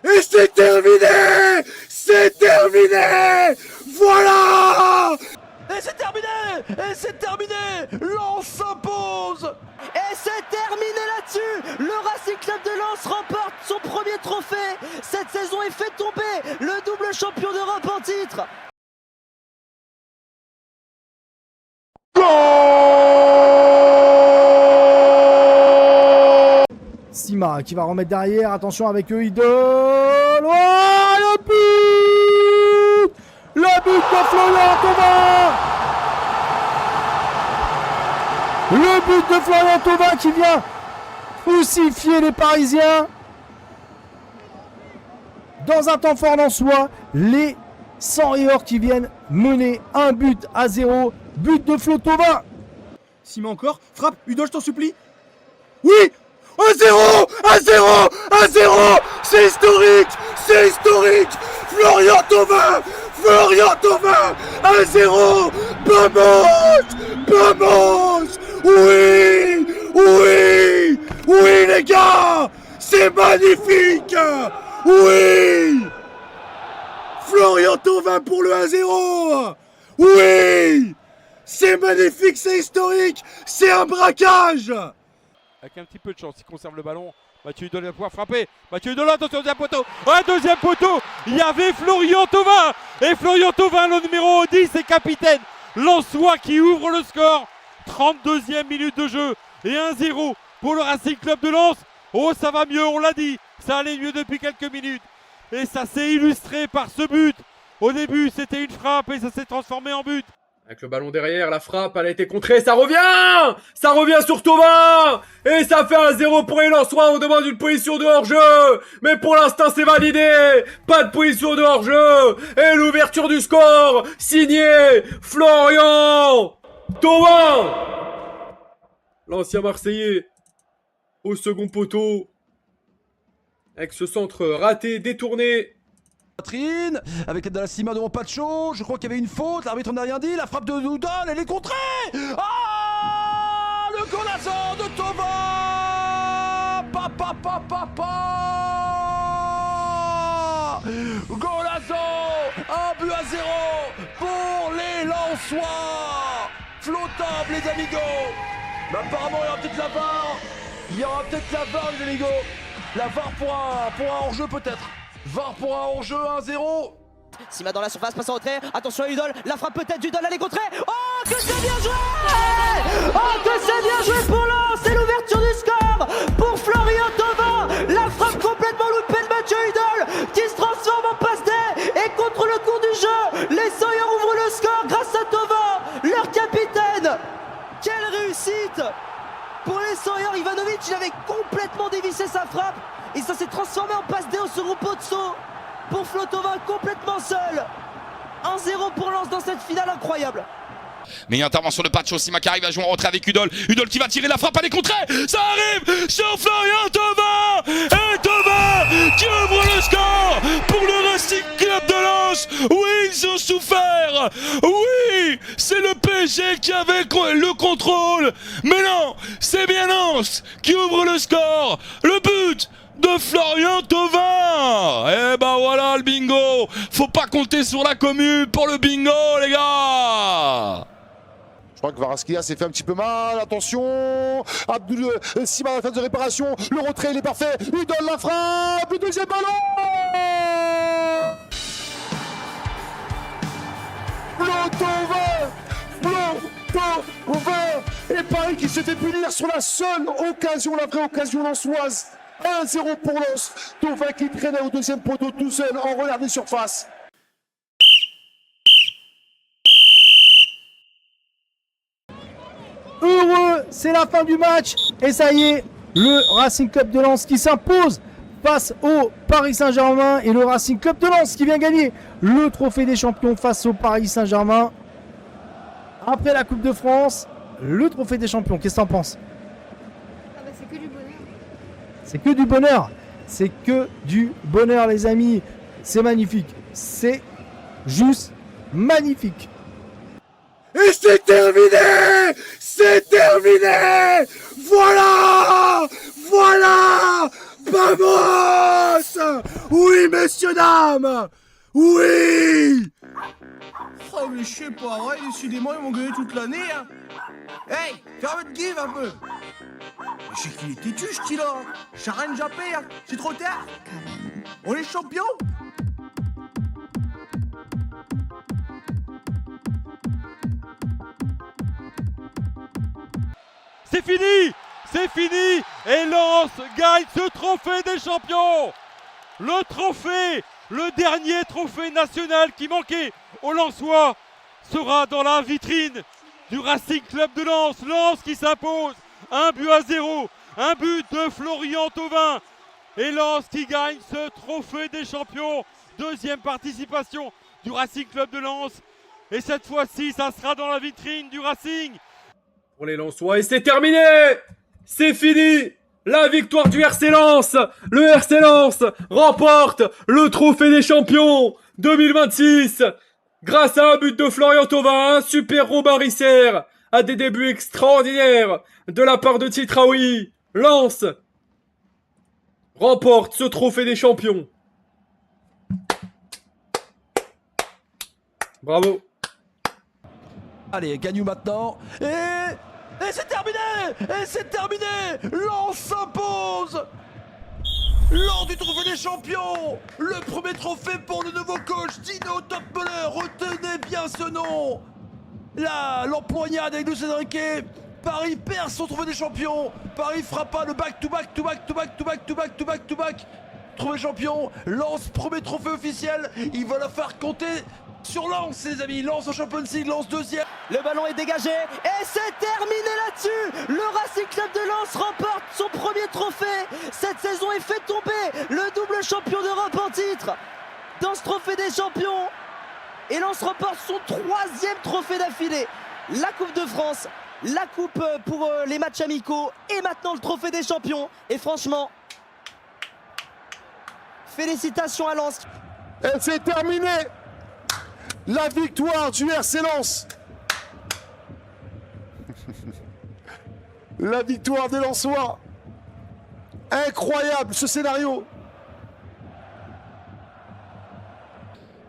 Et c'est terminé! C'est terminé! Voilà! Et c'est terminé! Et c'est terminé! Lens s'impose! Et c'est terminé là-dessus! Le Racing Club de Lens remporte son premier trophée! Cette saison est fait tomber le double champion d'Europe en titre! Sima qui va remettre derrière, attention avec eux, Idol. Oh, le but! Le but de Florian Thauvin! Le but de Florian Thauvin qui vient crucifier les Parisiens. Dans un temps fort lensois, les 100 et or qui viennent mener 1-0. But de Flo Thauvin. Sima encore, frappe, Udol, je t'en supplie. Oui! 1-0! 1-0! 1-0! C'est historique! C'est historique! Florian Thauvin! Florian Thauvin! 1-0! Vamos! Vamos! Oui! Oui! Oui, les gars! C'est magnifique! Oui! Florian Thauvin pour le 1-0! Oui! C'est magnifique, c'est historique! C'est un braquage! Avec un petit peu de chance, il conserve le ballon. Mathieu Hudol va pouvoir frapper. Mathieu Hudol, attention, deuxième poteau. Un deuxième poteau. Il y avait Florian Thauvin. Et Florian Thauvin, le numéro 10 et capitaine lensois qui ouvre le score. 32e minute de jeu. Et 1-0 pour le Racing Club de Lens. Oh, ça va mieux, on l'a dit. Ça allait mieux depuis quelques minutes. Et ça s'est illustré par ce but. Au début, c'était une frappe et ça s'est transformé en but. Avec le ballon derrière, la frappe, elle a été contrée, ça revient! Ça revient sur Thauvin! Et ça fait 1-0 pour les Lensois, on demande une position de hors-jeu! Mais pour l'instant, c'est validé! Pas de position de hors-jeu! Et l'ouverture du score, signé Florian Thauvin! L'ancien Marseillais, au second poteau, avec ce centre raté, détourné. Catherine, avec l'aide de la Sima de Monpacho, je crois qu'il y avait une faute, l'arbitre n'a rien dit, la frappe de Udol, elle est contrée. Ah, le golazo de Thauvin. Golazo, 1-0 pour les Lensois. Flottable les amigos. Mais apparemment il y aura peut-être la VAR. Il y aura peut-être la VAR les amigos. La VAR pour un hors-jeu peut-être. VAR pour un hors-jeu, 1-0. Sima dans la surface, passe en retrait, attention à Udol, la frappe peut-être d'Udol, elle est contrée. Oh, que c'est bien joué! Oh, que c'est bien joué pour Lens! C'est l'ouverture du score pour Florian Thauvin. La frappe complètement loupée de Mathieu Udol qui se transforme en passe D. Et contre le cours du jeu, les Sawyers ouvrent le score grâce à Thauvin, leur capitaine. Quelle réussite pour les Sawyers. Ivanovic, il avait complètement dévissé sa frappe. Et ça s'est transformé en passe D au second poteau pour Flo Thauvin complètement seul. 1-0 pour Lens dans cette finale incroyable. Mais intervention de Pacho, Sima qui arrive à jouer en retrait avec Udol. Udol qui va tirer la frappe, elle est contrée. Ça arrive sur Florian Thauvin. Et Thauvin qui ouvre le score pour le Racing Club de Lens. Oui, ils ont souffert. Oui, c'est le PSG qui avait le contrôle. Mais non, c'est bien Lens qui ouvre le score. Le but de Florian Thauvin. Et ben voilà le bingo. Faut pas compter sur la commune pour le bingo les gars. Je crois que Kvaratskhelia s'est fait un petit peu mal, attention. Abdul Sima à la phase de réparation, le retrait il est parfait, il donne la frappe, le deuxième ballon. Flo Thauvin et Paris qui se fait punir sur la seule occasion, la vraie occasion lensoise. 1-0 pour Lens, Thauvin qui traînait au deuxième poteau tout seul en regard des surfaces. Heureux, c'est la fin du match. Et ça y est, le Racing Club de Lens qui s'impose face au Paris Saint-Germain. Et le Racing Club de Lens qui vient gagner le trophée des champions face au Paris Saint-Germain. Après la Coupe de France, le trophée des champions. Qu'est-ce que t'en penses? C'est que du bonheur. C'est que du bonheur. C'est que du bonheur les amis. C'est magnifique. C'est juste magnifique. Et c'est terminé! C'est terminé! Voilà! Voilà! Vamos! Oui, messieurs, dames! Oui! Oh mais je sais pas, ouais, décidément ils m'ont gueulé toute l'année hein. Hey, ferme votre give un peu. Je sais qu'il est têtu ce qu'il a. J'ai rien jappé, hein. C'est trop tard. On est champions. C'est fini! C'est fini! Et Lens gagne ce trophée des champions! Le trophée, le dernier trophée national qui manquait aux Lensois sera dans la vitrine du Racing Club de Lens. Lens qui s'impose 1-0, un but de Florian Thauvin. Et Lens qui gagne ce trophée des champions. Deuxième participation du Racing Club de Lens. Et cette fois-ci, ça sera dans la vitrine du Racing. Pour les Lensois et c'est terminé. C'est fini. La victoire du RC Lens. Le RC Lens remporte le trophée des champions 2026 grâce à un but de Florian Thauvin, un super Robin Risser, à des débuts extraordinaires de la part de Titraoui. Lens remporte ce trophée des champions. Bravo. Allez, gagne maintenant. Et c'est terminé. Et c'est terminé. Lens s'impose lors du trophée des champions. Le premier trophée pour le nouveau coach Dino Topmeler. Retenez bien ce nom. Là, l'empoignade avec Luis Enrique. Paris perd son trophée des champions. Paris fera pas le back-to-back. Trophée champion. Lens, premier trophée officiel. Il va la faire compter sur Lens, les amis. Lens en Champions League, Lens deuxième. Le ballon est dégagé et c'est terminé là-dessus. Le Racing Club de Lens remporte son premier trophée cette saison et fait tomber le double champion d'Europe en titre dans ce trophée des champions. Et Lens remporte son troisième trophée d'affilée. La Coupe de France, la Coupe pour les matchs amicaux et maintenant le trophée des champions. Et franchement, félicitations à Lens. Et c'est terminé. La victoire du RC Lens. La victoire des Lensois. Incroyable ce scénario.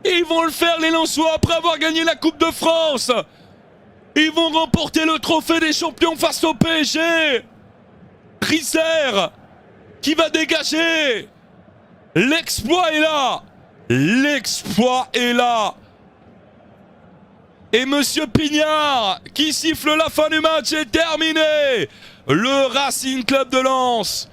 Ils vont le faire les Lensois après avoir gagné la Coupe de France. Ils vont remporter le trophée des champions face au PSG. Risser qui va dégager. L'exploit est là. L'exploit est là. Et Monsieur Pignard qui siffle la fin du match est terminé. Le Racing Club de Lens